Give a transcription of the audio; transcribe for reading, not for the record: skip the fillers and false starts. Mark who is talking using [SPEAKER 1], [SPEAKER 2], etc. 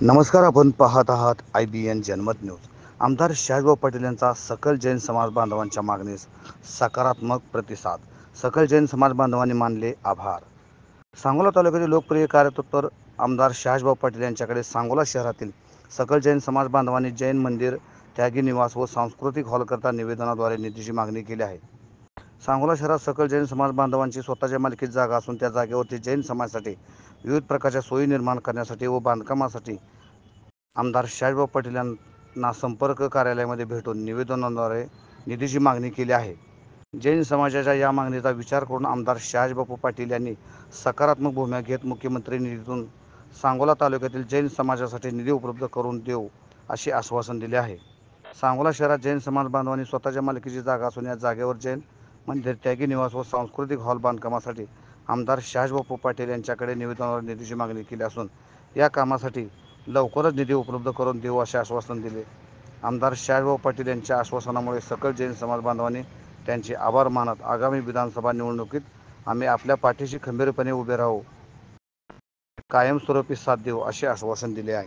[SPEAKER 1] नमस्कार. आपण पाहत आहात IBN जनमत न्यूज. आमदार शहाजीभाऊ पाटील यांचा सकल जैन समाज बांधवांच्या मागणीस सकारात्मक प्रतिसाद. सकल जैन समाज बांधवांनी मानले आभार. सांगोला तालुक्यातील लोकप्रिय कार्यतत्पर आमदार शहाजीभाऊ पाटील यांच्याकडे सांगोला शहरातील सकल जैन समाज बांधवांनी जैन मंदिर, त्यागी निवास व सांस्कृतिक हॉलकरता निवेदनाद्वारे निधीची मागणी केली आहे. सांगोला शहरात सकल जैन समाज बांधवांची स्वतःच्या मालकीची जागा असून त्या जागेवरती जैन समाजासाठी विविध प्रकारच्या सोयी निर्माण करण्यासाठी व बांधकामासाठी आमदार शहाजीभाऊ पाटील यांना संपर्क कार्यालयामध्ये भेटून निवेदनाद्वारे निधीची मागणी केली आहे. जैन समाजाच्या या मागणीचा विचार करून आमदार शहाजीबापू पाटील यांनी सकारात्मक भूमिका घेत मुख्यमंत्री निधीतून सांगोला तालुक्यातील जैन समाजासाठी निधी उपलब्ध करून देऊ असे आश्वासन दिले आहे. सांगोला शहरात जैन समाज बांधवांनी स्वतःच्या मालकीची जागा असून या जागेवर जैन मंदिर, त्यागी निवास व सांस्कृतिक हॉल बांधकामासाठी आमदार शहाजीबापू पाटील यांच्याकडे निवेदनाद्वारे निधीची मागणी केली असून या कामासाठी लवकरच निधी उपलब्ध करून देऊ असे आश्वासन दिले. आमदार शहाजीभाऊ पाटील यांच्या आश्वासनामुळे सकल जैन समाज बांधवांनी त्यांचे आभार मानत आगामी विधानसभा निवडणुकीत आम्ही आपल्या पाठीशी खंबीरपणे उभे राहू, कायमस्वरूपी साथ देऊ असे आश्वासन दिले आहे.